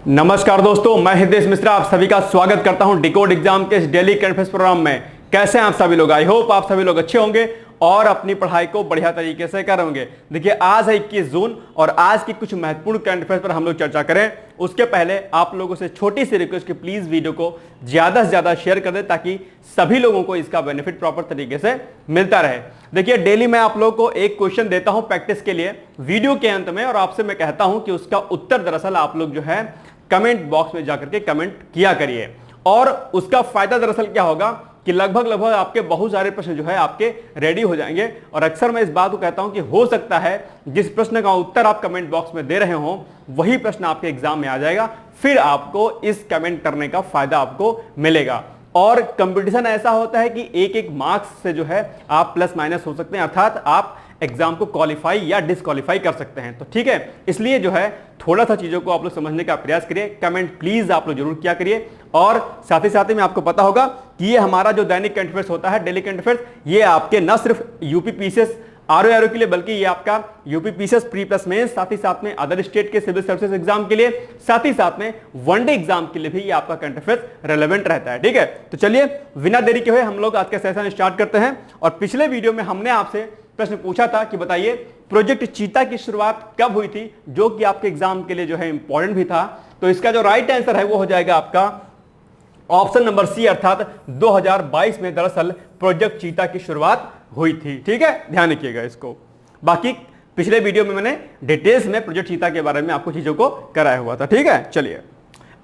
नमस्कार दोस्तों, मैं हितेश मिश्रा आप सभी का स्वागत करता हूं डिकोड एग्जाम के इस डेली करंट अफेयर्स प्रोग्राम में। कैसे हैं आप सभी लोग? आई होप आप सभी लोग अच्छे होंगे और अपनी पढ़ाई को बढ़िया तरीके से कर होंगे। देखिए, आज है 21 जून और आज की कुछ महत्वपूर्ण करंट अफेयर्स पर हम लोग चर्चा करें। उसके पहले आप लोगों से छोटी सी रिक्वेस्ट कि प्लीज वीडियो को ज्यादा से ज्यादा शेयर कर दें ताकि सभी लोगों को इसका बेनिफिट प्रॉपर तरीके से मिलता रहे। देखिए, डेली मैं आप लोगों को एक क्वेश्चन देता हूं प्रैक्टिस के लिए वीडियो के अंत में, और आपसे मैं कहता हूं कि उसका उत्तर दरअसल आप लोग जो है कमेंट बॉक्स में जाकर के कमेंट किया करिए। और उसका फायदा दरअसल क्या होगा कि लगभग आपके बहुत सारे प्रश्न जो है आपके रेडी हो जाएंगे। और अक्सर मैं इस बात को कहता हूं कि हो सकता है जिस प्रश्न का उत्तर आप कमेंट बॉक्स में दे रहे हो वही प्रश्न आपके एग्जाम में आ जाएगा, फिर आपको इस कमेंट करने का फायदा आपको मिलेगा। और कंपटीशन ऐसा होता है कि एक एक मार्क्स से जो है आप प्लस माइनस हो सकते हैं, अर्थात आप एग्जाम को क्वालिफाई या डिसक्वालीफाई कर सकते हैं। तो ठीक है, इसलिए जो है थोड़ा सा चीजों को आप लोग समझने का प्रयास करिए। कमेंट प्लीज आप लोग जरूर किया करिए। और साथ ही में आपको पता होगा कि ये हमारा जो दैनिक करंट अफेयर्स होता है, डेली करंट अफेयर्स, ये आपके न सिर्फ यूपी पीसीएस आरओ के लिए बल्कि ये आपका UP PCS pre plus mains, साथ ही साथ में अदर स्टेट के सिविल सर्विसेज एग्जाम के लिए, साथ ही साथ में वनडे एग्जाम के लिए भी ये आपका करंट अफेयर्स रेलेवेंट रहता है। ठीक है, तो चलिए बिना देरी के हुए हम लोग आज का सेशन स्टार्ट करते हैं। और पिछले वीडियो में हमने आपसे प्रश्न पूछा था कि बताइए प्रोजेक्ट चीता की शुरुआत कब हुई थी, जो कि आपके एग्जाम के लिए जो है इंपॉर्टेंट भी था। तो इसका जो राइट आंसर है वो हो जाएगा आपका ऑप्शन नंबर सी, अर्थात 2022 में दरअसल प्रोजेक्ट चीता की शुरुआत हुई थी। ठीक है, ध्यान रखिएगा इसको। बाकी पिछले वीडियो में मैंने डिटेल्स में प्रोजेक्ट चीता के बारे में आपको चीजों को कराया हुआ था। ठीक है, चलिए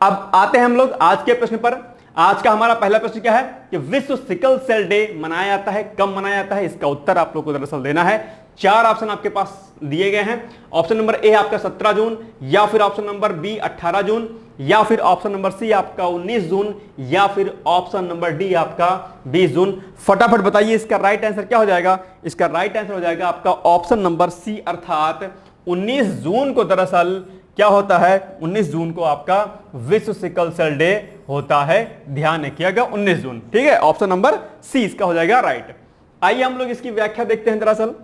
अब आते हैं हम लोग आज के प्रश्न पर। आज का हमारा पहला प्रश्न क्या है कि विश्व सिकल सेल डे मनाया जाता है, कब मनाया जाता है? इसका उत्तर आप लोग को दरअसल देना है। 4 ऑप्शन आपके पास दिए गए हैं। ऑप्शन नंबर ए आपका 17 जून, या फिर ऑप्शन नंबर बी 18 जून, या फिर ऑप्शन नंबर सी आपका 19 जून, या फिर ऑप्शन नंबर डी आपका 20 जून। फटाफट बताइए इसका राइट आंसर क्या हो जाएगा? इसका राइट आंसर हो जाएगा आपका ऑप्शन नंबर सी, अर्थात 19 जून को दरअसल क्या होता है? 19 जून को आपका विश्व सिकल सेल डे होता है। ध्यान रखिएगा, 19 जून। ठीक है, ऑप्शन नंबर सी इसका हो जाएगा राइट। आइए हम लोग इसकी व्याख्या देखते हैं। दरअसल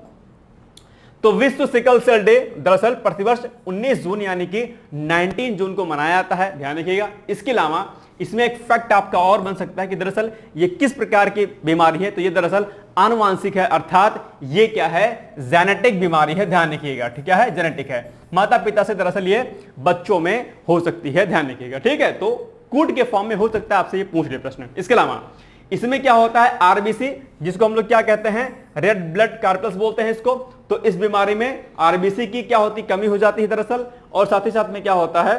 तो विश्व सिकल सेल डे दरअसल प्रतिवर्ष 19 जून यानी कि 19 जून को मनाया जाता है। ध्यान रखिएगा। इसके अलावा इसमें एक फैक्ट आपका और बन सकता है कि दरअसल ये किस प्रकार की बीमारी है। तो ये दरअसल आनुवांशिक है, अर्थात ये क्या है? जेनेटिक बीमारी है। ध्यान रखिएगा, ठीक है, जेनेटिक है। माता पिता से दरअसल ये बच्चों में हो सकती है। ध्यान रखिएगा, ठीक है। तो कूट के फॉर्म में हो सकता है, आपसे ये पूछ ले प्रश्न। इसके अलावा इसमें क्या होता है? आरबीसी, जिसको हम लोग क्या कहते हैं? रेड ब्लड कार्पल्स बोलते हैं इसको। तो इस बीमारी में आरबीसी की क्या होती? कमी हो जाती है दरअसल। और साथ ही साथ में क्या होता है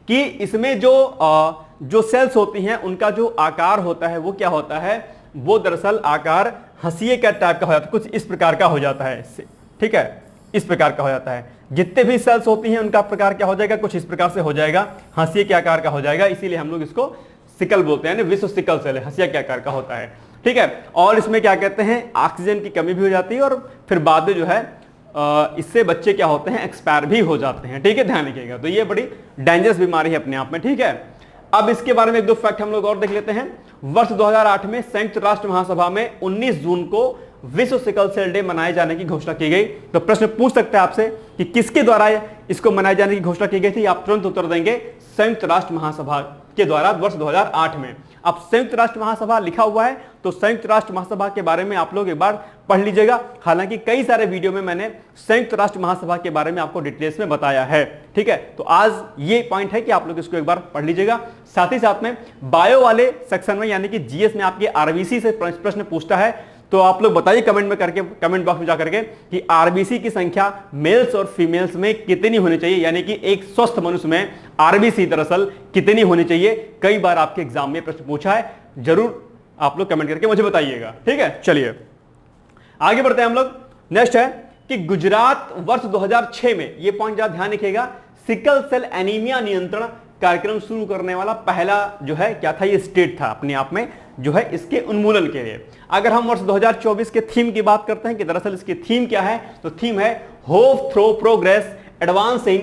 कि इसमें जो सेल्स होती हैं उनका जो आकार होता है वो क्या होता है? वो दरअसल आकार हंसिए का टाइप का हो जाता है, कुछ इस प्रकार का हो जाता है इससे। ठीक है, इस प्रकार का हो जाता है। जितने भी सेल्स होती हैं उनका प्रकार क्या हो जाएगा? कुछ इस प्रकार से हो जाएगा, हंसिए के आकार का हो जाएगा। इसीलिए हम लोग इसको सिकल बोलते हैं, विश्व सिकल सेल है, हंसिया के आकार का होता है। ठीक है, और इसमें क्या कहते हैं? ऑक्सीजन की कमी भी हो जाती है और फिर बाद में जो है इससे बच्चे क्या होते हैं? एक्सपायर भी हो जाते हैं। ठीक है, ध्यान रखिएगा। तो ये बड़ी डेंजरस बीमारी है अपने आप में। ठीक है, अब इसके बारे में एक दो फैक्ट हम लोग और देख लेते हैं। वर्ष 2008 में संयुक्त राष्ट्र महासभा में 19 जून को विश्व सिकल सेल डे मनाए जाने की घोषणा की गई। तो प्रश्न पूछ सकता है आपसे कि किसके द्वारा इसको मनाए जाने की घोषणा की गई थी? आप तुरंत उत्तर देंगे संयुक्त राष्ट्र महासभा के द्वारा वर्ष 2008 में। अब संयुक्त राष्ट्र महासभा लिखा हुआ है तो संयुक्त राष्ट्र महासभा के बारे में आप लोग एक बार पढ़ लीजिएगा। हालांकि कई सारे वीडियो में मैंने संयुक्त राष्ट्र महासभा के बारे में आपको डिटेल्स में बताया है। ठीक है, तो आज ये पॉइंट है कि आप लोग इसको एक बार पढ़ लीजिएगा। साथ ही साथ में बायो वाले सेक्शन में यानी कि जीएस में आपके आरबीसी से प्रश्न पूछता है। तो आप लोग बताइए कमेंट में करके, कमेंट बॉक्स में जाकर के कि आरबीसी की संख्या मेल्स और फीमेल्स में कितनी होनी चाहिए, यानी कि एक स्वस्थ मनुष्य में आरबीसी दरअसल कितनी होनी चाहिए। कई बार आपके एग्जाम में प्रश्न पूछा है, जरूर आप लोग कमेंट करके मुझे बताइएगा। ठीक है, चलिए आगे बढ़ते हैं हम लोग। नेक्स्ट है कि गुजरात वर्ष 2006 में, ये पॉइंट ज्यादा ध्यान रखिएगा, सिकल सेल एनीमिया नियंत्रण कार्यक्रम शुरू करने वाला पहला जो है क्या था? ये स्टेट था अपने आप में जो है इसके उन्मूलन के लिए। अगर हम वर्ष 2024 के थीम की बात करते हैं कि दरअसल इसकी थीम क्या है, तो थीम है hope through progress advancing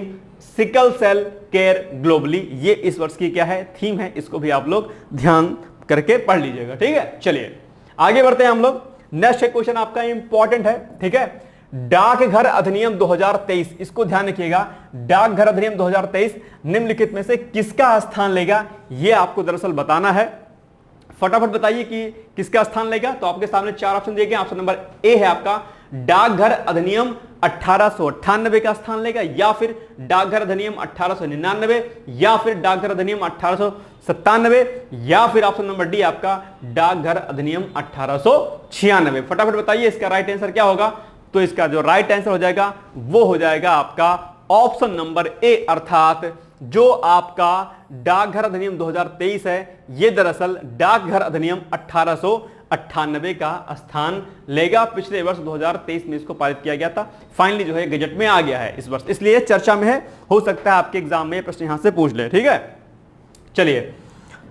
sickle cell care globally. ये इस वर्ष की क्या है? थीम है। इसको भी आप लोग ध्यान करके पढ़ लीजिएगा। ठीक है, चलिए आगे बढ़ते हैं हम लोग। नेक्स्ट क्वेश्चन आपका इंपॉर्टेंट है। ठीक है, डाकघर अधिनियम 2023, इसको ध्यान रखिएगा, डाकघर अधिनियम 2023 निम्नलिखित में से किसका स्थान लेगा, यह आपको दरअसल बताना है। फटाफट बताइए कि किसका स्थान लेगा। तो आपके सामने चार ऑप्शन दिए गए। ऑप्शन नंबर ए है आपका डाकघर अधिनियम 1898 का स्थान लेगा, या फिर डाकघर अधिनियम 1899, या फिर डाकघर अधिनियम 1897, या फिर ऑप्शन नंबर डी आपका डाकघर अधिनियम 1896। फटाफट बताइए इसका राइट आंसर क्या होगा। तो इसका जो राइट आंसर हो जाएगा वो हो जाएगा आपका ऑप्शन नंबर ए, अर्थात जो आपका डाकघर अधिनियम 2023 है, यह दरअसल डाकघर अधिनियम 1898 का स्थान लेगा। पिछले वर्ष 2023 में इसको पारित किया गया था, फाइनली जो है गजट में आ गया है इस वर्ष, इसलिए चर्चा में है। हो सकता है आपके एग्जाम में प्रश्न यहां से पूछ ले। ठीक है, चलिए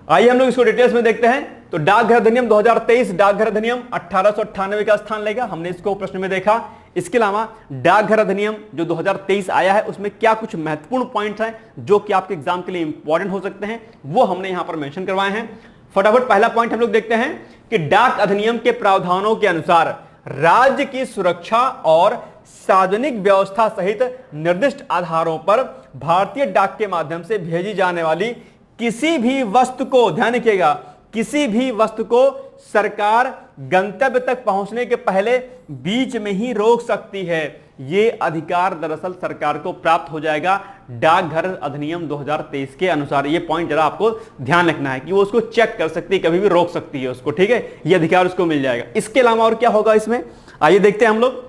आइए हम लोग इसको डिटेल्स में देखते हैं। तो डाकघर अधिनियम 2023 डाकघर अधिनियम 1898 का स्थान लेगा, हमने इसको प्रश्न में देखा। इसके अलावा डाकघर अधिनियम जो 2023 आया है उसमें क्या कुछ महत्वपूर्ण पॉइंट्स हैं जो कि आपके एग्जाम के लिए इंपॉर्टेंट हो सकते हैं, वो हमने यहां पर मेंशन करवाए हैं। फटाफट पहला पॉइंट हम लोग देखते हैं कि डाक अधिनियम के प्रावधानों के अनुसार राज्य की सुरक्षा और सार्वजनिक व्यवस्था सहित निर्दिष्ट आधारों पर भारतीय डाक के माध्यम से भेजी जाने वाली किसी भी वस्तु को, ध्यान रखिएगा, किसी भी वस्तु को सरकार गंतव्य तक पहुंचने के पहले बीच में ही रोक सकती है। यह अधिकार दरअसल सरकार को प्राप्त हो जाएगा डाकघर अधिनियम 2023 के अनुसार। यह पॉइंट जरा आपको ध्यान रखना है कि वो उसको चेक कर सकती है, कभी भी रोक सकती है उसको। ठीक है, यह अधिकार उसको मिल जाएगा। इसके अलावा और क्या होगा इसमें, आइए देखते हैं हम लोग।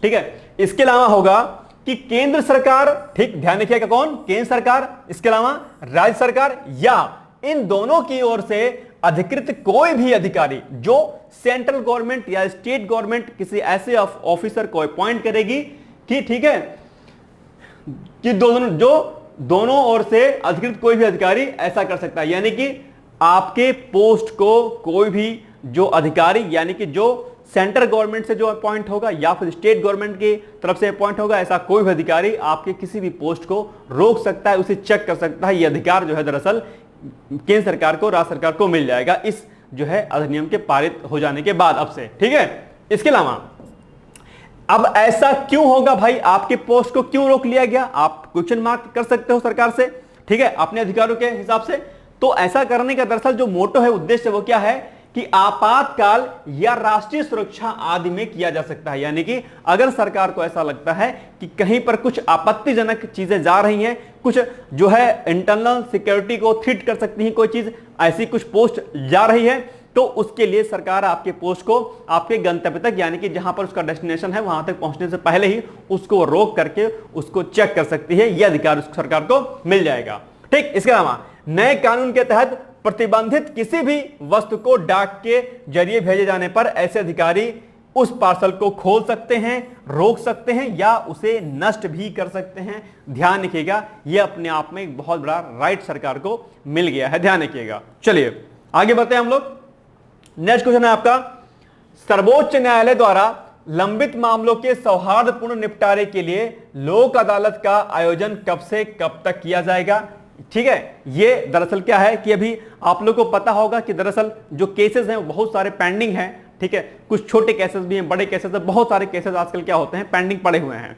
ठीक है, इसके अलावा होगा कि केंद्र सरकार, ठीक ध्यान रखिएगा, कौन, केंद्र सरकार, इसके अलावा राज्य सरकार या इन दोनों की ओर से अधिकृत कोई भी अधिकारी जो सेंट्रल गवर्नमेंट या स्टेट गवर्नमेंट किसी ऐसे ऑफिसर को अपॉइंट करेगी कि, ठीक है, कि दोनों ओर से अधिकृत कोई भी अधिकारी ऐसा कर सकता है। यानी कि आपके पोस्ट को कोई भी जो अधिकारी, यानी कि जो सेंट्रल गवर्नमेंट से जो अपॉइंट होगा या फिर स्टेट गवर्नमेंट की तरफ से अपॉइंट होगा, ऐसा कोई भी अधिकारी आपके किसी भी पोस्ट को रोक सकता है, उसे चेक कर सकता है। यह अधिकार जो है दरअसल केंद्र सरकार को, राज्य सरकार को मिल जाएगा इस जो है अधिनियम के पारित हो जाने के बाद अब से। ठीक है, इसके अलावा अब ऐसा क्यों होगा भाई, आपके पोस्ट को क्यों रोक लिया गया, आप क्वेश्चन मार्क कर सकते हो सरकार से। ठीक है, अपने अधिकारों के हिसाब से। तो ऐसा करने का दरअसल जो मोटो है, उद्देश्य, वो क्या है कि आपातकाल या राष्ट्रीय सुरक्षा आदि में किया जा सकता है। यानी कि अगर सरकार को ऐसा लगता है कि कहीं पर कुछ आपत्तिजनक चीजें जा रही हैं, कुछ जो है इंटरनल सिक्योरिटी को थ्रेट कर सकती है, कोई चीज ऐसी कुछ पोस्ट जा रही है, तो उसके लिए सरकार आपके पोस्ट को आपके गंतव्य तक, यानी कि जहां पर उसका डेस्टिनेशन है वहां तक पहुंचने से पहले ही उसको रोक करके उसको चेक कर सकती है। यह अधिकार सरकार को मिल जाएगा। ठीक, इसके अलावा नए कानून के तहत प्रतिबंधित किसी भी वस्तु को डाक के जरिए भेजे जाने पर ऐसे अधिकारी उस पार्सल को खोल सकते हैं, रोक सकते हैं या उसे नष्ट भी कर सकते हैं। ध्यान रखिएगा, यह अपने आप में एक बहुत बड़ा राइट सरकार को मिल गया है, ध्यान रखिएगा। चलिए आगे बढ़ते हैं हम लोग। नेक्स्ट क्वेश्चन है आपका, सर्वोच्च न्यायालय द्वारा लंबित मामलों के सौहार्दपूर्ण निपटारे के लिए लोक अदालत का आयोजन कब से कब तक किया जाएगा। ठीक है, ये दरअसल क्या है कि अभी आप लोगों को पता होगा कि दरअसल जो केसेस हैं वो बहुत सारे पेंडिंग हैं। ठीक है, कुछ छोटे केसेस भी हैं, बड़े केसेस हैं, बहुत सारे केसेस आजकल क्या होते हैं पेंडिंग पड़े हुए हैं।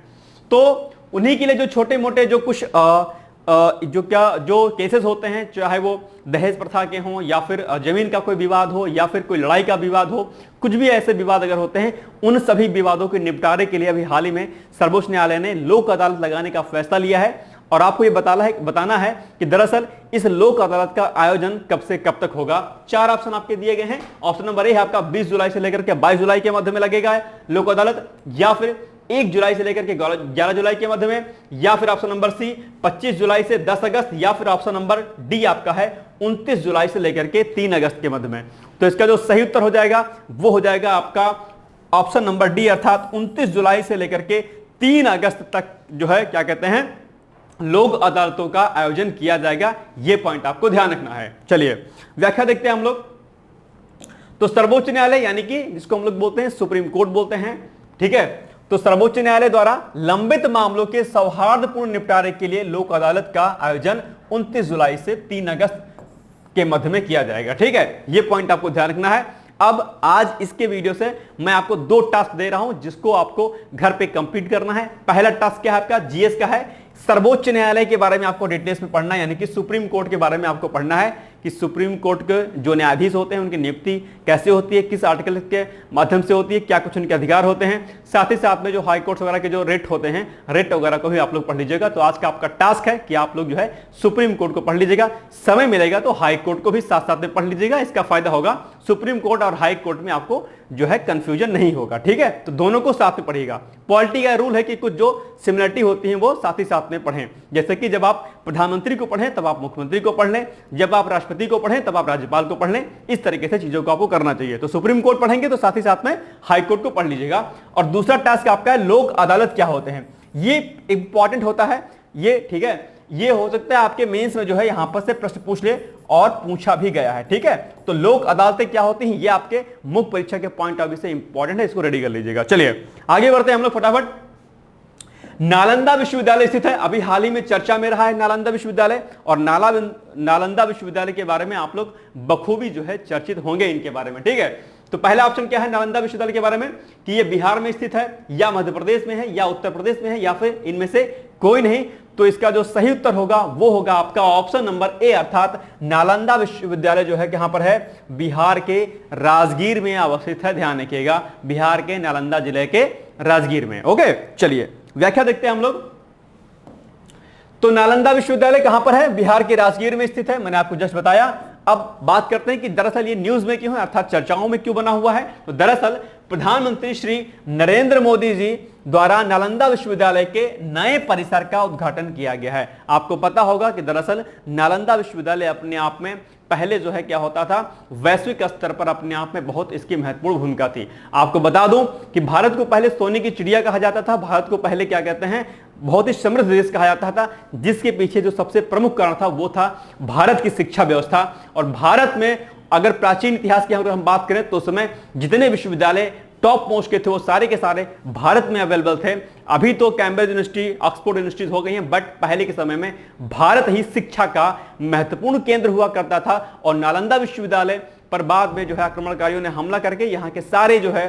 तो उन्हीं के लिए जो छोटे मोटे जो कुछ जो केसेस होते हैं, चाहे वो दहेज प्रथा के हों या फिर जमीन का कोई विवाद हो या फिर कोई लड़ाई का विवाद हो, कुछ भी ऐसे विवाद अगर होते हैं, उन सभी विवादों के निपटारे के लिए अभी हाल ही में सर्वोच्च न्यायालय ने लोक अदालत लगाने का फैसला लिया है। और आपको ये बताना है कि दरअसल इस लोक अदालत का आयोजन कब से कब तक होगा। चार ऑप्शन आपके दिए गए हैं। ऑप्शन नंबर ए है आपका 20 जुलाई से लेकर के 22 जुलाई के मध्य में लगेगा लोक अदालत, या फिर 1 जुलाई से लेकर के 11 जुलाई के मध्य में, या फिर ऑप्शन नंबर सी 25 जुलाई से 10 अगस्त, या फिर ऑप्शन नंबर डी आपका है 29 जुलाई से लेकर के 3 अगस्त के मध्य में। तो इसका जो सही उत्तर हो जाएगा वो हो जाएगा आपका ऑप्शन नंबर डी, अर्थात 29 जुलाई से लेकर के 3 अगस्त तक जो है क्या कहते हैं लोक अदालतों का आयोजन किया जाएगा। यह पॉइंट आपको ध्यान रखना है। चलिए व्याख्या देखते हैं हम लोग। तो सर्वोच्च न्यायालय यानी कि जिसको हम लोग बोलते हैं सुप्रीम कोर्ट बोलते हैं। ठीक है, तो सर्वोच्च न्यायालय द्वारा लंबित मामलों के सौहार्दपूर्ण निपटारे के लिए लोक अदालत का आयोजन 29 जुलाई से 3 अगस्त के मध्य में किया जाएगा। ठीक है, यह पॉइंट आपको ध्यान रखना है। अब आज इसके वीडियो से मैं आपको 2 टास्क दे रहा हूं जिसको आपको घर पे कंप्लीट करना है। पहला टास्क क्या है आपका, जीएस का है। सर्वोच्च न्यायालय के बारे में आपको डिटेल्स में पढ़ना है, यानी कि सुप्रीम कोर्ट के बारे में आपको पढ़ना है कि सुप्रीम कोर्ट के जो न्यायाधीश होते हैं उनकी नियुक्ति कैसे होती है, किस आर्टिकल के माध्यम से होती है, क्या कुछ उनके अधिकार होते हैं। साथ ही साथ में जो हाई कोर्ट वगैरह के जो रेट होते हैं, रेट वगैरह को भी आप लोग पढ़ लीजिएगा। तो आज का आपका टास्क है कि आप लोग जो है सुप्रीम कोर्ट को पढ़ लीजिएगा, समय मिलेगा तो हाई कोर्ट को भी साथ साथ में पढ़ लीजिएगा। इसका फायदा होगा सुप्रीम कोर्ट और हाई कोर्ट में आपको जो है कंफ्यूजन नहीं होगा। ठीक है, तो दोनों को साथ में पढ़िएगा। पॉलिटी का रूल है कि कुछ जो सिमिलरिटी होती है वो साथ ही साथ में पढ़ें। जैसे कि जब आप प्रधानमंत्री को पढ़ें तब आप मुख्यमंत्री को पढ़ लें, जब आप राष्ट्रपति को पढ़ें तब आप राज्यपाल को पढ़ लें। इस तरीके से चीजों को आपको करना चाहिए। तो सुप्रीम कोर्ट पढ़ेंगे तो साथ ही साथ में हाई कोर्ट को पढ़ लीजिएगा। और दूसरा टास्क आपका है लोक अदालत क्या होते हैं, ये इंपॉर्टेंट होता है ये। ठीक है, ये हो सकता है आपके मेंस में जो है यहां पर से प्रश्न पूछ ले और पूछा भी गया है। ठीक है, तो लोक अदालतें क्या होती हैं, ये आपके मुख्य परीक्षा के पॉइंट ऑफ व्यू से इंपॉर्टेंट है, इसको रेडी कर लीजिएगा। चलिए आगे बढ़ते हैं हम लोग फटाफट। नालंदा विश्वविद्यालय स्थित है, अभी हाल ही में चर्चा में रहा है नालंदा विश्वविद्यालय, और नालंदा विश्वविद्यालय के बारे में आप लोग बखूबी जो है चर्चित होंगे इनके बारे में। ठीक है, तो पहला ऑप्शन क्या है नालंदा विश्वविद्यालय के बारे में कि ये बिहार में स्थित है या मध्य प्रदेश में है या उत्तर प्रदेश में है या फिर इनमें से कोई नहीं। तो इसका जो सही उत्तर होगा वो होगा आपका ऑप्शन नंबर ए, अर्थात नालंदा विश्वविद्यालय जो है कहां पर है, बिहार के राजगीर में अवस्थित है। ध्यान रखिएगा, बिहार के नालंदा जिले के राजगीर में। ओके, चलिए व्याख्या देखते हैं हम लोग। तो नालंदा विश्वविद्यालय कहां पर है, बिहार के राजगीर में स्थित है, मैंने आपको जस्ट बताया। अब बात करते हैं कि दरअसल ये न्यूज में क्यों है, अर्थात चर्चाओं में क्यों बना हुआ है। तो दरअसल प्रधानमंत्री श्री नरेंद्र मोदी जी द्वारा नालंदा विश्वविद्यालय के नए परिसर का उद्घाटन किया गया है। आपको पता होगा कि दरअसल नालंदा विश्वविद्यालय अपने आप में पहले जो है क्या होता था, वैश्विक स्तर पर अपने आप में बहुत इसकी महत्वपूर्ण भूमिका थी। आपको बता दूं कि भारत को पहले सोने की चिड़िया कहा जाता था, भारत को पहले क्या कहते हैं, बहुत ही समृद्ध देश कहा जाता था, जिसके पीछे जो सबसे प्रमुख कारण था वो था भारत की शिक्षा व्यवस्था। और भारत में अगर प्राचीन इतिहास की अगर हम बात करें तो उस समय जितने विश्वविद्यालय टॉप मोस्ट के थे वो सारे के सारे भारत में अवेलेबल थे। अभी तो कैम्ब्रिज यूनिवर्सिटी, ऑक्सफोर्ड यूनिवर्सिटीज हो गई हैं, बट पहले के समय में भारत ही शिक्षा का महत्वपूर्ण केंद्र हुआ करता था। और नालंदा विश्वविद्यालय पर बाद में जो है आक्रमणकारियों ने हमला करके यहाँ के सारे जो है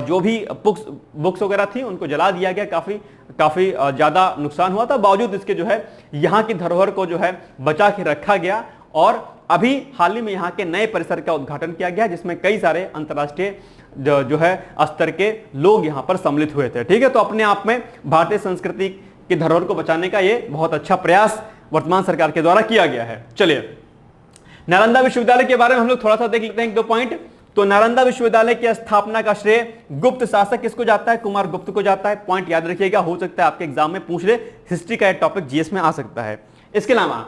जो भी बुक्स वगैरह थी उनको जला दिया गया। काफी ज्यादा नुकसान हुआ था, बावजूद इसके जो है यहाँ की धरोहर को जो है बचा के रखा गया। और अभी हाल ही में यहाँ के नए परिसर का उद्घाटन किया गया, जिसमें कई सारे अंतर्राष्ट्रीय जो है स्तर के लोग यहाँ पर सम्मिलित हुए थे। ठीक है, तो अपने आप में भारतीय संस्कृति की धरोहर को बचाने का ये बहुत अच्छा प्रयास वर्तमान सरकार के द्वारा किया गया है। चलिए नालंदा विश्वविद्यालय के बारे में हम लोग थोड़ा सा देख लेते हैं, 1-2 पॉइंट। तो नालंदा विश्वविद्यालय की स्थापना का श्रेय गुप्त शासक किसको जाता है, कुमार गुप्त को जाता है। पॉइंट याद रखिएगा, हो सकता है आपके एग्जाम में पूछ ले, हिस्ट्री का एक टॉपिक जीएस में आ सकता है। इसके अलावा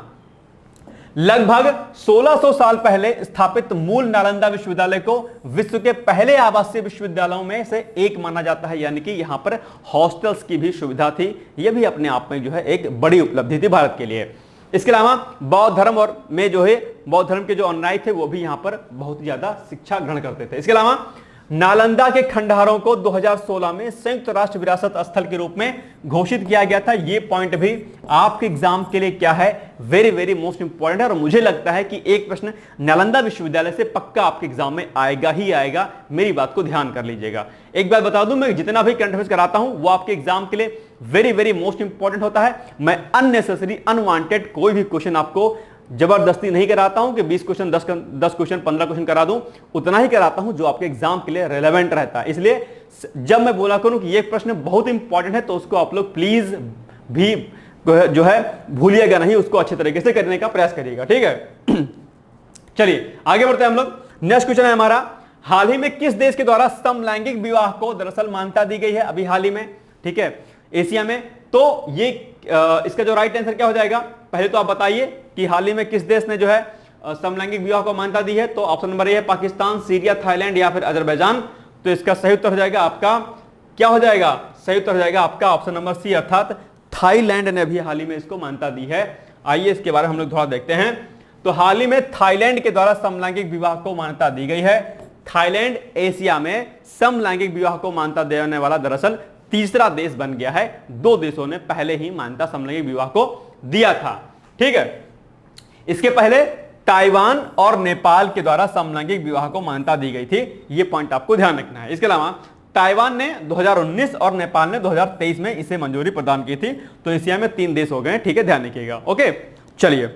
लगभग 1600 साल पहले स्थापित मूल नालंदा विश्वविद्यालय को विश्व के पहले आवासीय विश्वविद्यालयों में से एक माना जाता है, यानी कि यहां पर हॉस्टल्स की भी सुविधा थी। यह भी अपने आप में जो है एक बड़ी उपलब्धि थी भारत के लिए। इसके अलावा बौद्ध धर्म और में जो है बौद्ध धर्म के जो अनुयायी थे वो भी यहां पर बहुत ज्यादा शिक्षा ग्रहण करते थे। इसके अलावा नालंदा के खंडहरों को 2016 में संयुक्त राष्ट्र विरासत स्थल के रूप में घोषित किया गया था। ये पॉइंट भी आपके एग्जाम के लिए क्या है, वेरी वेरी मोस्ट इंपॉर्टेंट है। और मुझे लगता है कि एक प्रश्न नालंदा विश्वविद्यालय से पक्का आपके एग्जाम में आएगा ही आएगा, मेरी बात को ध्यान कर लीजिएगा। एक बात बता दूं, मैं जितना भी करंट अफेयर्स कराता हूं वो आपके एग्जाम के लिए वेरी वेरी मोस्ट इंपॉर्टेंट होता है। मैं अननेसेसरी अनवांटेड कोई भी क्वेश्चन आपको जबरदस्ती नहीं कराता हूं कि 20 क्वेश्चन 10 क्वेश्चन 15 क्वेश्चन करा दूं, उतना ही कराता हूं जो आपके एग्जाम के लिए रेलेवेंट रहता है। इसलिए जब मैं बोला करूं कि ये प्रश्न बहुत इंपॉर्टेंट है तो उसको आप लोग प्लीज भी जो है भूलिएगा नहीं, उसको अच्छे तरीके से करने का प्रयास करिएगा। ठीक है, चलिए आगे बढ़ते हैं हम लोग। नेक्स्ट क्वेश्चन है हमारा, हाल ही में किस देश के द्वारा समलैंगिक विवाह को दरअसल मान्यता दी गई है, अभी हाल ही में, ठीक है, एशिया में। तो ये इसका जो राइट आंसर क्या हो जाएगा, पहले तो आप बताइए कि हाल ही में किस देश ने जो है समलैंगिक विवाह को मान्यता दी है। तो ऑप्शन नंबर ए है पाकिस्तान, सीरिया, थाईलैंड या फिर अजरबैजान। तो इसका सही उत्तर हो जाएगा आपका, क्या हो जाएगा, सही उत्तर हो जाएगा आपका ऑप्शन नंबर सी, अर्थात थाईलैंड ने भी हाल ही में इसको मान्यता दी है। आइए इसके बारे में हम लोग थोड़ा देखते हैं। तो हाल ही में थाईलैंड के द्वारा समलैंगिक विवाह को मान्यता दी गई है। थाईलैंड एशिया में समलैंगिक विवाह को मान्यता देने वाला दरअसल तीसरा देश बन गया है। 2 देशों ने पहले ही मान्यता समलैंगिक विवाह को दिया था। ठीक है, इसके पहले ताइवान और नेपाल के द्वारा समलैंगिक विवाह को मान्यता दी गई थी। ये पॉइंट आपको ध्यान रखना है। इसके अलावा ताइवान ने 2019 और नेपाल ने 2023 में इसे मंजूरी प्रदान की थी। तो एशिया में 3 देश हो गए, ठीक है, ध्यान रखिएगा। ओके, चलिए,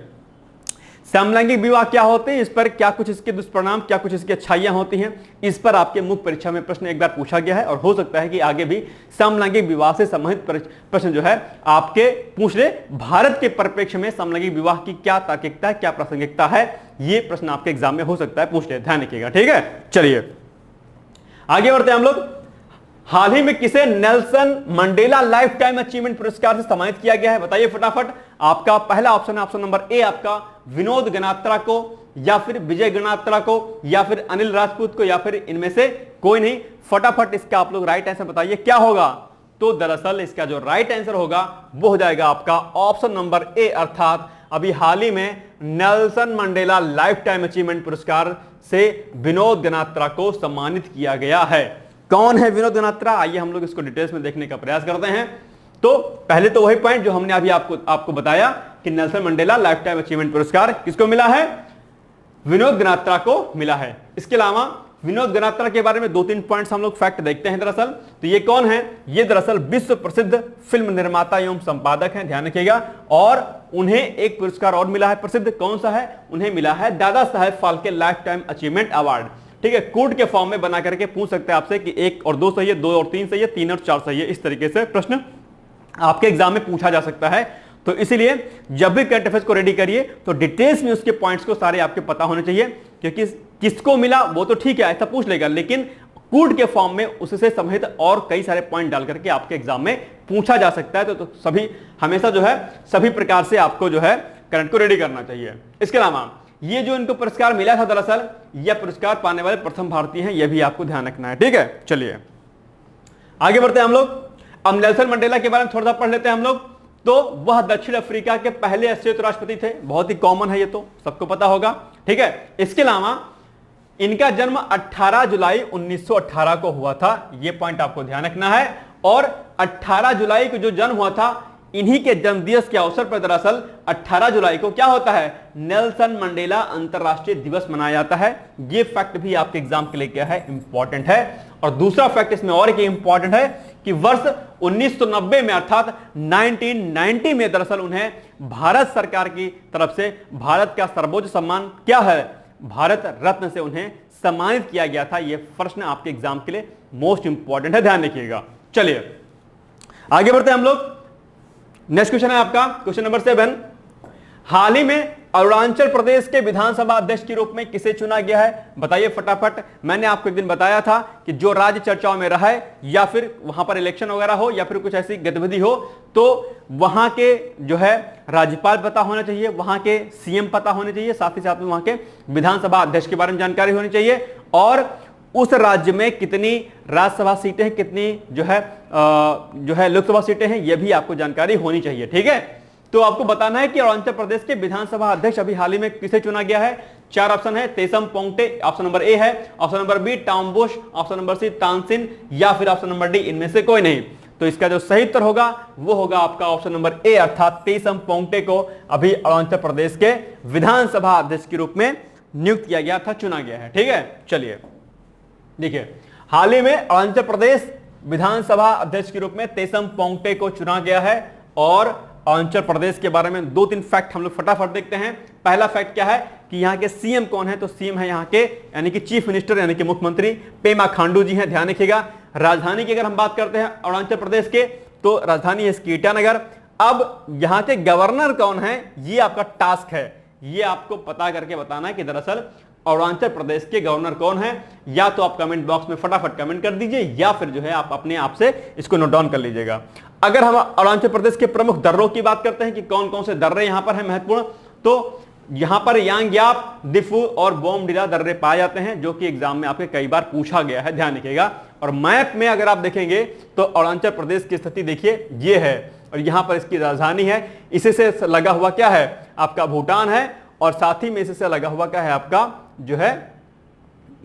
समलैंगिक विवाह क्या होते हैं, इस पर क्या कुछ इसके दुष्परिणाम, क्या कुछ इसकी अच्छाइयां होती हैं, इस पर आपके मुख्य परीक्षा में प्रश्न एक बार पूछा गया है और हो सकता है कि आगे भी समलैंगिक विवाह से संबंधित प्रश्न जो है आपके पूछ ले। भारत के परिप्रेक्ष्य में समलैंगिक विवाह की क्या तार्किकता है, क्या प्रासंगिकता है, ये प्रश्न आपके एग्जाम में हो सकता है पूछ ले, ध्यान रखिएगा, ठीक है। चलिए आगे बढ़ते हैं हम लोग। हाल ही में किसे Nelson Mandela life time achievement पुरस्कार से सम्मानित किया गया है, बताइए फटाफट। आपका पहला ऑप्शन है ऑप्शन नंबर ए आपका विनोद गनात्रा को, या फिर विजय गनात्रा को, या फिर अनिल राजपूत को, या फिर इनमें से कोई नहीं। फटाफट इसका आप लोग राइट आंसर बताइए क्या होगा। तो दरअसल इसका जो राइट आंसर होगा वो हो जाएगा आपका ऑप्शन नंबर ए, अर्थात अभी हाल ही में Nelson Mandela life time achievement पुरस्कार से विनोद गनात्रा को सम्मानित किया गया है। कौन है विनोद गनात्रा, आइए हम लोग इसको डिटेल्स में देखने का प्रयास करते हैं। तो पहले तो वही पॉइंट जो हमने अभी आपको बताया कि Nelson Mandela life time achievement पुरस्कार किसको मिला है, विनोद गनात्रा को मिला है। इसके अलावा विनोद गनात्रा के बारे में 2-3 पॉइंट्स हम लोग फैक्ट देखते हैं। दरअसल तो ये कौन है, ये दरअसल विश्व प्रसिद्ध फिल्म निर्माता एवं संपादक हैं, ध्यान रखिएगा। और उन्हें एक पुरस्कार और मिला है प्रसिद्ध, कौन सा है, उन्हें मिला है Dada Saheb Phalke lifetime achievement award, ठीक है। कोड के फॉर्म में बना करके पूछ सकते हैं आपसे कि 1 और 2 सही है, 2 और 3 सही है, 3 और 4 सही है। इस तरीके से प्रश्न आपके एग्जाम में पूछा जा सकता है। तो इसलिए जब भी करंट अफेयर्स को रेडी करिए तो डिटेल्स में उसके पॉइंट्स को सारे आपके पता होने चाहिए, क्योंकि किसको मिला वो तो ठीक है ऐसा पूछ लेगा, लेकिन कोड के फॉर्म में उससे संबंधित और कई सारे पॉइंट डाल करके आपके एग्जाम में पूछा जा सकता है। तो सभी हमेशा जो है सभी प्रकार से आपको जो है करंट को रेडी करना चाहिए। इसके अलावा ये जो इनको पुरस्कार मिला था, दरअसल यह पुरस्कार पाने वाले प्रथम भारतीय हैं, यह भी आपको ध्यान रखना है, ठीक है। चलिए आगे बढ़ते हैं हम लोग। अब नेल्सन मंडेला के बारे में थोड़ा सा पढ़ लेते हैं हम लोग। तो वह दक्षिण अफ्रीका के पहले अश्वेत राष्ट्रपति थे, बहुत ही कॉमन है, ये तो सबको पता होगा, ठीक है। इसके अलावा इनका जन्म 18 जुलाई 1918 को हुआ था, यह पॉइंट आपको ध्यान रखना है। और 18 जुलाई को जो जन्म हुआ था, इन्हीं के जन्मदिवस के अवसर पर दरअसल 18 जुलाई को क्या होता है, नेल्सन मंडेला अंतरराष्ट्रीय दिवस मनाया जाता है। यह फैक्ट भी आपके एग्जाम के लिए क्या है, इंपॉर्टेंट है। और दूसरा फैक्ट इसमें और एक इंपॉर्टेंट है कि वर्ष 1990 में अर्थात 1990 में दरअसल उन्हें भारत सरकार की तरफ से भारत का सर्वोच्च सम्मान क्या है, भारत रत्न से उन्हें सम्मानित किया गया था। यह प्रश्न आपके एग्जाम के लिए मोस्ट इंपॉर्टेंट है, ध्यान रखिएगा। चलिए आगे बढ़ते हैं हम लोग। नेक्स्ट क्वेश्चन है आपका क्वेश्चन नंबर 7। हाल ही में अरुणाचल प्रदेश के विधानसभा अध्यक्ष के रूप में किसे चुना गया है, बताइए फटाफट। मैंने आपको एक दिन बताया था कि जो राज्य चर्चाओं में रहा है, या फिर वहां पर इलेक्शन वगैरह हो, या फिर कुछ ऐसी गतिविधि हो, तो वहां के जो है राज्यपाल पता होना चाहिए, वहां के सीएम पता होने चाहिए, साथ ही साथ में वहां के विधानसभा अध्यक्ष के बारे में जानकारी होनी चाहिए, और उस राज्य में कितनी राज्यसभा सीटें हैं, कितनी जो है लोकसभा सीटें हैं, यह भी आपको जानकारी होनी चाहिए, ठीक है। तो आपको बताना है कि अरुणाचल प्रदेश के विधानसभा अध्यक्ष अभी हाल ही में किसे चुना गया है। 4 ऑप्शन है, Tesam Pongte, option number A है, ऑप्शन नंबर बी टाउम्बोश, ऑप्शन नंबर सी तानसिन, या फिर ऑप्शन नंबर डी इनमें से कोई नहीं। तो इसका जो सही उत्तर होगा वो होगा आपका ऑप्शन नंबर ए, अर्थात तेसम पोंगटे को अभी अरुणाचल प्रदेश के विधानसभा अध्यक्ष के रूप में नियुक्त किया गया था, चुना गया है, ठीक है। चलिए देखिए, हाल ही में अरुणाचल प्रदेश विधानसभा अध्यक्ष के रूप में तेसम पोंगटे को चुना गया है। और अरुणाचल प्रदेश के बारे में 2-3 फैक्ट हम लोग फटाफट देखते हैं। पहला फैक्ट क्या है कि यहाँ के सीएम कौन है, तो सीएम है यहाँ के यानी कि चीफ मिनिस्टर यानी कि मुख्यमंत्री पेमा खांडू जी हैं, ध्यान रखिएगा। राजधानी की अगर हम बात करते हैं अरुणाचल प्रदेश के, तो राजधानी है इसकी ईटानगर। अब यहाँ के गवर्नर कौन है, ये आपका टास्क है, ये आपको पता करके बताना है कि दरअसल अरुणाचल प्रदेश के गवर्नर कौन है। या तो आप कमेंट बॉक्स में फटाफट कमेंट कर दीजिए, या फिर जो है आप अपने आप से इसको नोट डाउन कर लीजिएगा। अगर हम अरुणाचल प्रदेश के प्रमुख दर्रों की बात करते हैं कि कौन कौन से दर्रे यहां पर हैं महत्वपूर्ण, तो यहां पर यांग्याप, दिफू और बोमडिला दर्रे पाए जाते हैं, जो कि एग्जाम में आपके कई बार पूछा गया है, ध्यान रखिएगा। और मैप में अगर आप देखेंगे तो अरुणाचल प्रदेश की स्थिति देखिए ये है, और यहां पर इसकी राजधानी है। इसी से लगा हुआ क्या है आपका भूटान है, और साथ ही में इसी से लगा हुआ क्या है आपका जो है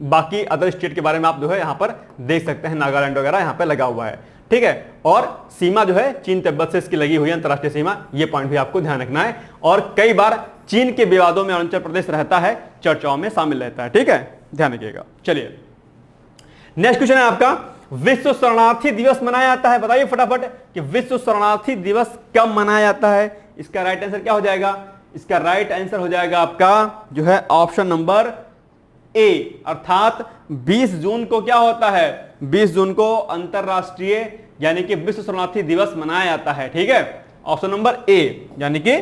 बाकी अदर स्टेट के बारे में आप जो है यहां पर देख सकते हैं, नागालैंड वगैरह यहां पर लगा हुआ है, ठीक है। और सीमा जो है चीन तिब्बत से इसकी लगी हुई है, अंतरराष्ट्रीय सीमा, ये पॉइंट भी आपको ध्यान रखना है। और कई बार चीन के विवादों में अरुणाचल प्रदेश रहता है, चर्चाओं में शामिल रहता है। ठीक है, ध्यान रखिएगा। चलिए नेक्स्ट क्वेश्चन है आपका, विश्व शरणार्थी दिवस मनाया जाता है, बताइए फटाफट कि विश्व शरणार्थी दिवस कब मनाया जाता है। इसका राइट आंसर क्या हो जाएगा, इसका राइट आंसर हो जाएगा आपका जो है ऑप्शन नंबर ए, अर्थात 20 जून को क्या होता है, 20 जून को अंतरराष्ट्रीय यानी कि विश्व शरणार्थी दिवस मनाया जाता है। ठीक है, ऑप्शन नंबर ए यानी कि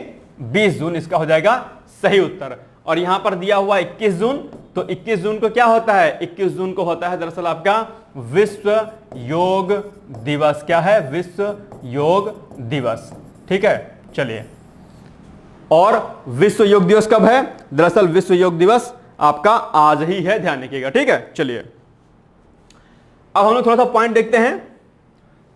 20 जून इसका हो जाएगा सही उत्तर। और यहां पर दिया हुआ 21 जून, तो 21 जून को क्या होता है, 21 जून को होता है दरअसल आपका विश्व योग दिवस। क्या है, विश्व योग दिवस। ठीक है, चलिए, और विश्व योग दिवस कब है, दरअसल विश्व योग दिवस आपका आज ही है, ध्यान रखिएगा। ठीक है, चलिए अब हम लोग थोड़ा सा पॉइंट देखते हैं।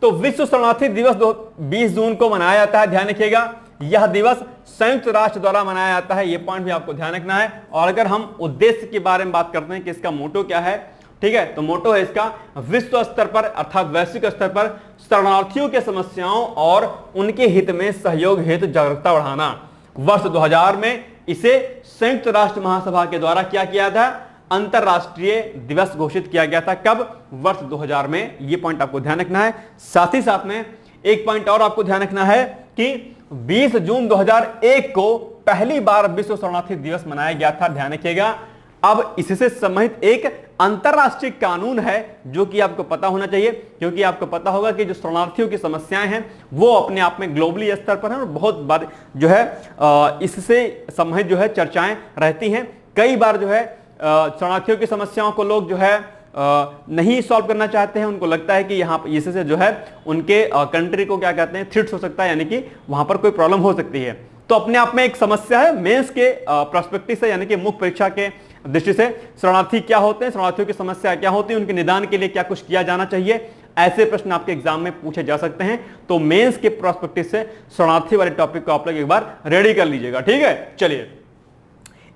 तो विश्व शरणार्थी दिवस 20 जून को मनाया जाता है, ध्यान रखिएगा। यह दिवस संयुक्त राष्ट्र द्वारा मनाया जाता है, यह पॉइंट भी आपको ध्यान रखना है। और अगर हम उद्देश्य के बारे में बात करते हैं कि इसका मोटो क्या है, ठीक है, तो मोटो है इसका विश्व स्तर पर अर्थात वैश्विक स्तर पर शरणार्थियों के समस्याओं और उनके हित में सहयोग हेतु जागरूकता बढ़ाना। वर्ष 2000 में इसे संयुक्त राष्ट्र महासभा के द्वारा क्या किया था, अंतरराष्ट्रीय दिवस घोषित किया गया था। कब, वर्ष 2000 में। यह पॉइंट आपको ध्यान रखना है। साथ ही साथ में एक पॉइंट और आपको ध्यान रखना है कि 20 जून 2001 को पहली बार विश्व शरणार्थी दिवस मनाया गया था, ध्यान रखिएगा। अब इससे संबंधित एक अंतरराष्ट्रीय कानून है जो कि आपको पता होना चाहिए, क्योंकि आपको पता होगा कि जो शरणार्थियों की समस्याएं हैं वो अपने आप में ग्लोबली स्तर पर है और बहुत बार जो है इससे संबंधित जो है चर्चाएं रहती हैं। कई बार जो है शरणार्थियों की समस्याओं को लोग जो है नहीं सॉल्व करना चाहते हैं, उनको लगता है कि यहाँ इससे जो है उनके कंट्री को क्या कहते हैं, थ्रेट्स हो सकता है, यानी कि वहां पर कोई प्रॉब्लम हो सकती है। तो अपने आप में एक समस्या है। मेंस के पर्सपेक्टिव से यानी कि मुख्य परीक्षा के दृष्टि से शरणार्थी क्या होते हैं, शरणार्थियों की समस्या क्या होती है, उनके निदान के लिए क्या कुछ किया जाना चाहिए, ऐसे प्रश्न आपके एग्जाम में पूछे जा सकते हैं। तो मेंस के पर्सपेक्टिव से शरणार्थी वाले टॉपिक को आप लोग एक बार रेडी कर लीजिएगा। ठीक है, चलिए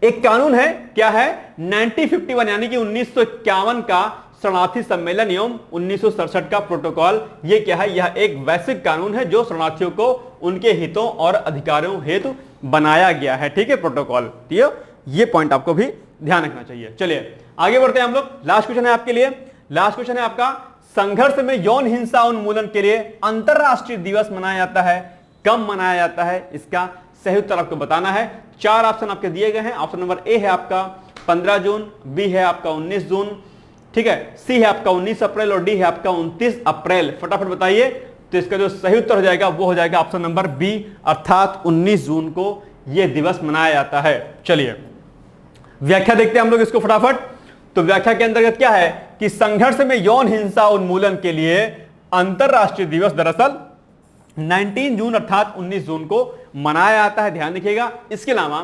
एक कानून है, क्या है, 1951 यानी कि 1951 का शरणार्थी सम्मेलन एवं 1967 का प्रोटोकॉल। ये क्या है, यह एक वैश्विक कानून है जो शरणार्थियों को उनके हितों और अधिकारों हेतु बनाया गया है। ठीक है, प्रोटोकॉल। ये पॉइंट आपको भी ध्यान रखना चाहिए। चलिए आगे बढ़ते हैं हम लोग। लास्ट क्वेश्चन है आपके लिए, लास्ट क्वेश्चन है आपका, संघर्ष में यौन हिंसा उन्मूलन के लिए अंतरराष्ट्रीय दिवस मनाया जाता है, कब मनाया जाता है, इसका सही उत्तर आपको बताना है। 4 ऑप्शन आपके दिए गए हैं। ऑप्शन नंबर ए है आपका 15 जून, बी है आपका 19 जून, ठीक है, सी है आपका 19 अप्रैल और डी है आपका 29 अप्रैल। फटाफट बताइए। तो इसका जो सही उत्तर हो जाएगा वो हो जाएगा ऑप्शन नंबर बी, अर्थात 19 जून को यह दिवस मनाया जाता है। चलिए व्याख्या देखते हैं हम लोग इसको फटाफट। तो व्याख्या के अंतर्गत क्या है कि संघर्ष में यौन हिंसा उन्मूलन के लिए अंतरराष्ट्रीय दिवस दरअसल 19 जून अर्थात 19 जून को मनाया जाता है, ध्यान रखिएगा। इसके अलावा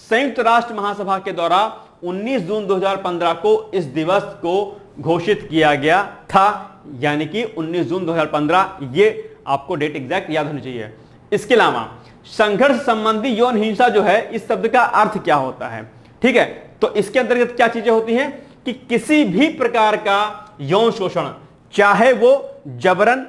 संयुक्त राष्ट्र महासभा के द्वारा 19 जून 2015 को इस दिवस को घोषित किया गया था, यानी कि 19 जून 2015, ये आपको डेट एग्जैक्ट याद होनी चाहिए। इसके अलावा संघर्ष संबंधी यौन हिंसा जो है, इस शब्द का अर्थ क्या होता है, ठीक है, तो इसके अंतर्गत क्या चीजें होती हैं कि किसी भी प्रकार का यौन शोषण, चाहे वो जबरन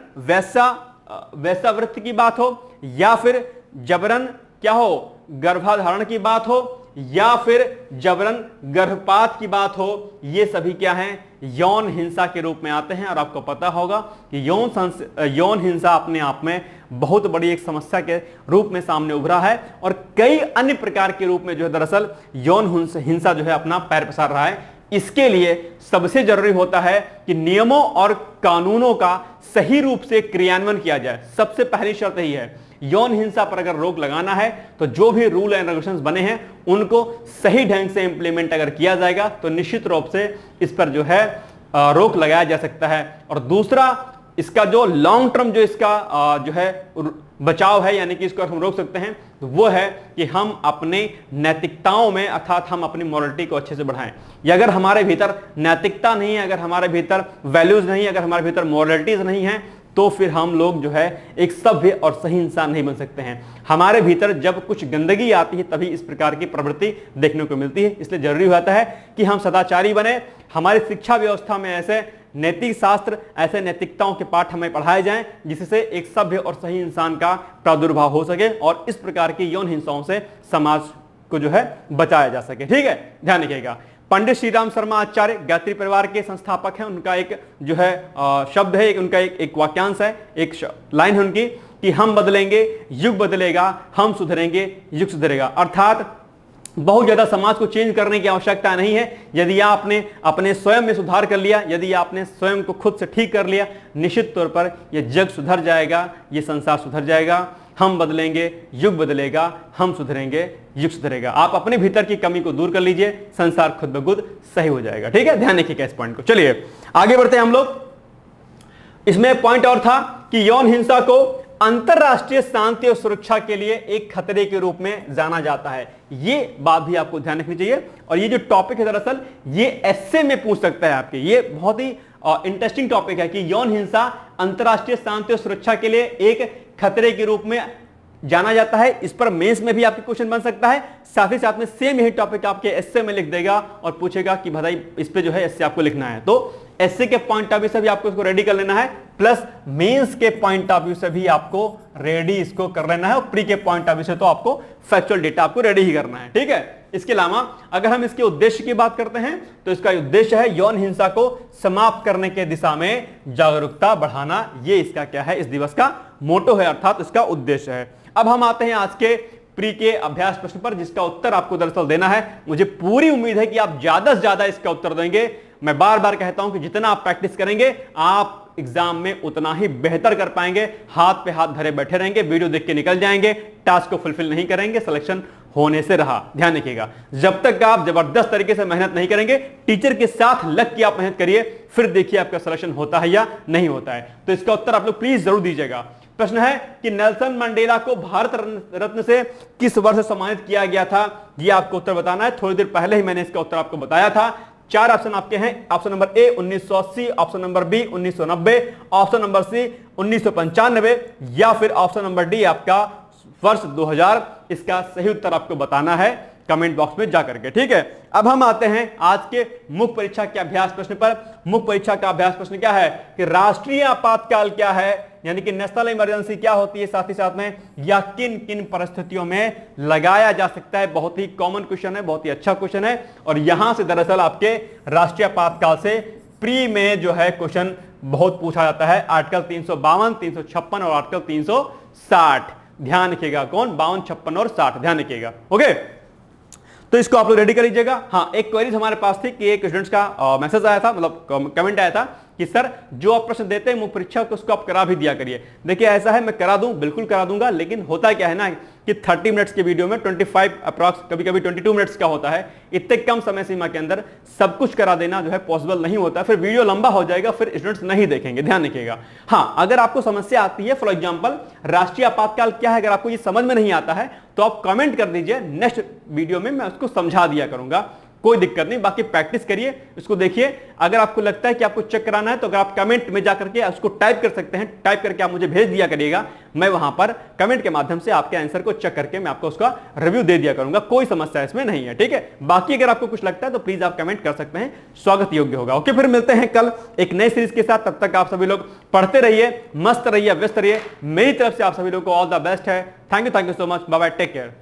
वैश्यावृत्ति की बात हो या फिर जबरन क्या हो, गर्भाधारण की बात हो या फिर जबरन गर्भपात की बात हो, ये सभी क्या हैं, यौन हिंसा के रूप में आते हैं। और आपको पता होगा कि यौन हिंसा अपने आप में बहुत बड़ी एक समस्या के रूप में सामने उभरा है और कई अन्य प्रकार के रूप में जो है दरअसल यौन हिंसा जो है अपना पैर पसार रहा है। इसके लिए सबसे जरूरी होता है कि नियमों और कानूनों का सही रूप से क्रियान्वयन किया जाए। सबसे पहली शर्त यही है, यौन हिंसा पर अगर रोक लगाना है तो जो भी रूल एंड रेगुलेशंस बने हैं उनको सही ढंग से इंप्लीमेंट अगर किया जाएगा तो निश्चित रूप से इस पर जो है रोक लगाया जा सकता है। और दूसरा, इसका जो लॉन्ग टर्म जो इसका जो है बचाव है, यानी कि इसको हम रोक सकते हैं, तो वो है कि हम अपने नैतिकताओं में अर्थात हम अपनी मॉरलिटी को अच्छे से बढ़ाएं। या अगर हमारे भीतर नैतिकता नहीं है, अगर हमारे भीतर वैल्यूज नहीं है, अगर हमारे भीतर मॉरलिटीज नहीं है, तो फिर हम लोग जो है एक सभ्य और सही इंसान नहीं बन सकते हैं। हमारे भीतर जब कुछ गंदगी आती है तभी इस प्रकार की प्रवृत्ति देखने को मिलती है। इसलिए जरूरी होता है कि हम सदाचारी बने, हमारी शिक्षा व्यवस्था में ऐसे नैतिक शास्त्र, ऐसे नैतिकताओं के पाठ हमें पढ़ाए जाएं जिससे एक सभ्य और सही इंसान का प्रादुर्भाव हो सके और इस प्रकार की यौन हिंसाओं से समाज को जो है बचाया जा सके। ठीक है, ध्यान रखिएगा। पंडित श्रीराम शर्मा आचार्य गायत्री परिवार के संस्थापक हैं। उनका एक जो है शब्द है, उनका एक वाक्यांश है, एक लाइन है उनकी कि हम बदलेंगे युग बदलेगा, हम सुधरेंगे युग सुधरेगा। अर्थात बहुत ज्यादा समाज को चेंज करने की आवश्यकता नहीं है। यदि आपने अपने स्वयं में सुधार कर लिया, यदि आपने स्वयं को खुद से ठीक कर लिया, निश्चित तौर पर यह जग सुधर जाएगा, यह संसार सुधर जाएगा। हम बदलेंगे युग बदलेगा, हम सुधरेंगे युग सुधरेगा। आप अपने भीतर की कमी को दूर कर लीजिए, संसार खुद ब खुद सही हो जाएगा। ठीक है, ध्यान रखिएगा इस पॉइंट को। चलिए आगे बढ़ते हैं हम लोग। इसमें पॉइंट और था कि यौन हिंसा को अंतरराष्ट्रीय शांति और सुरक्षा के लिए एक खतरे के रूप में जाना जाता है। ये बात भी आपको ध्यान रखनी चाहिए। और ये जो टॉपिक है दरअसल ये एस्से में पूछ सकता है आपके, ये बहुत ही इंटरेस्टिंग टॉपिक है कि यौन हिंसा अंतरराष्ट्रीय शांति और सुरक्षा के लिए एक खतरे के रूप में जाना जाता है। इस पर मेंस में भी आपके क्वेश्चन बन सकता है। साथ ही साथ में सेम यही टॉपिक आपके एस्से में लिख देगा और पूछेगा कि भाई इस पे जो है एस्से आपको लिखना है। तो एस्से के पॉइंट ऑफ व्यू से भी आपको इसको रेडी कर लेना है, प्लस मेंस के पॉइंट ऑफ व्यू से भी आपको रेडी इसको कर लेना है, और प्री के पॉइंट ऑफ व्यू से तो आपको फैक्चुअल डेटा आपको रेडी ही करना है। ठीक है, इसके अलावा अगर हम इसके उद्देश्य की बात करते हैं तो इसका उद्देश्य है यौन हिंसा को समाप्त करने के दिशा में जागरूकता बढ़ाना। ये इसका क्या है, इस दिवस का मोटो है, अर्थात इसका उद्देश्य है। अब हम आते हैं आज के प्री के अभ्यास प्रश्न पर, जिसका उत्तर आपको दरअसल देना है। मुझे पूरी उम्मीद है कि आप ज्यादा से ज्यादा इसका उत्तर देंगे। मैं बार बार कहता हूं कि जितना आप प्रैक्टिस करेंगे आप एग्जाम में उतना ही बेहतर कर पाएंगे। हाथ पे हाथ धरे बैठे रहेंगे, वीडियो देख के निकल जाएंगे, टास्क को फुलफिल नहीं करेंगे, सिलेक्शन होने से रहा। ध्यान रखिएगा, जब तक आप जबरदस्त तरीके से मेहनत नहीं करेंगे, टीचर के साथ लग के आप मेहनत करिए, फिर देखिए आपका सिलेक्शन होता है या नहीं होता है। तो इसका उत्तर आप लोग प्लीज जरूर दीजिएगा। प्रश्न है कि नेल्सन मंडेला को भारत रत्न से किस वर्ष सम्मानित किया गया था, यह आपको उत्तर बताना है। थोड़ी देर पहले ही मैंने इसका उत्तर आपको बताया था। 4 ऑप्शन आपके हैं। Option number A 1980, option number B 1990, option number C 1995 या फिर ऑप्शन नंबर डी आपका वर्ष 2000। इसका सही उत्तर आपको बताना है कमेंट बॉक्स में जाकर के। ठीक है, अब हम आते हैं आज के मुख्य परीक्षा के अभ्यास प्रश्न पर। मुख्य परीक्षा का अभ्यास प्रश्न क्या है कि राष्ट्रीय आपातकाल क्या है, यानी कि नेशनल इमरजेंसी क्या होती है, साथ ही साथ में या किन किन परिस्थितियों में लगाया जा सकता है। बहुत ही कॉमन क्वेश्चन है, बहुत ही अच्छा क्वेश्चन है। और यहां से दरअसल आपके राष्ट्रीय आपातकाल से प्री में जो है क्वेश्चन बहुत पूछा जाता है। आर्टिकल 352, 356 और आर्टिकल 360 ध्यान रखिएगा। कौन? 52, 56 और 60 ध्यान रखिएगा। ओके, तो इसको आप लोग रेडी कर लीजिएगा। हाँ, एक क्वेरीज हमारे पास थी कि एक स्टूडेंट्स का मैसेज आया था, मतलब कमेंट आया था कि सर जो आप प्रश्न देते हैं मुख्य परीक्षा को उसको आप करा भी दिया करिए। देखिए ऐसा है, मैं करा दूं, बिल्कुल करा दूंगा, लेकिन होता क्या है ना कि 30 मिनट्स के वीडियो में 25 अप्रॉक्स, कभी कभी 22 मिनट्स का होता है। इतने कम समय सीमा के अंदर सब कुछ करा देना जो है पॉसिबल नहीं होता, फिर वीडियो लंबा हो जाएगा, फिर स्टूडेंट्स नहीं देखेंगे। ध्यान रखिएगा। हाँ, अगर आपको समस्या आती है, फॉर एग्जाम्पल राष्ट्रीय आपातकाल क्या है, अगर आपको ये समझ में नहीं आता है तो आप कमेंट कर दीजिए, नेक्स्ट वीडियो में मैं उसको समझा दिया करूंगा, कोई दिक्कत नहीं। बाकी प्रैक्टिस करिए, इसको देखिए। अगर आपको लगता है कि आपको चेक कराना है तो अगर आप कमेंट में जाकर के उसको टाइप कर सकते हैं, टाइप करके आप मुझे भेज दिया करिएगा। मैं वहां पर कमेंट के माध्यम से आपके आंसर को चेक करके मैं आपको उसका रिव्यू दे दिया करूंगा, कोई समस्या इसमें नहीं है। ठीक है, बाकी अगर आपको कुछ लगता है तो प्लीज आप कमेंट कर सकते हैं, स्वागत योग्य होगा। ओके, फिर मिलते हैं कल एक नई सीरीज के साथ। तब तक आप सभी लोग पढ़ते रहिए, मस्त रहिए, व्यस्त रहिए। मेरी तरफ से आप सभी लोग को ऑल द बेस्ट है। Thank you so much, bye bye, take care.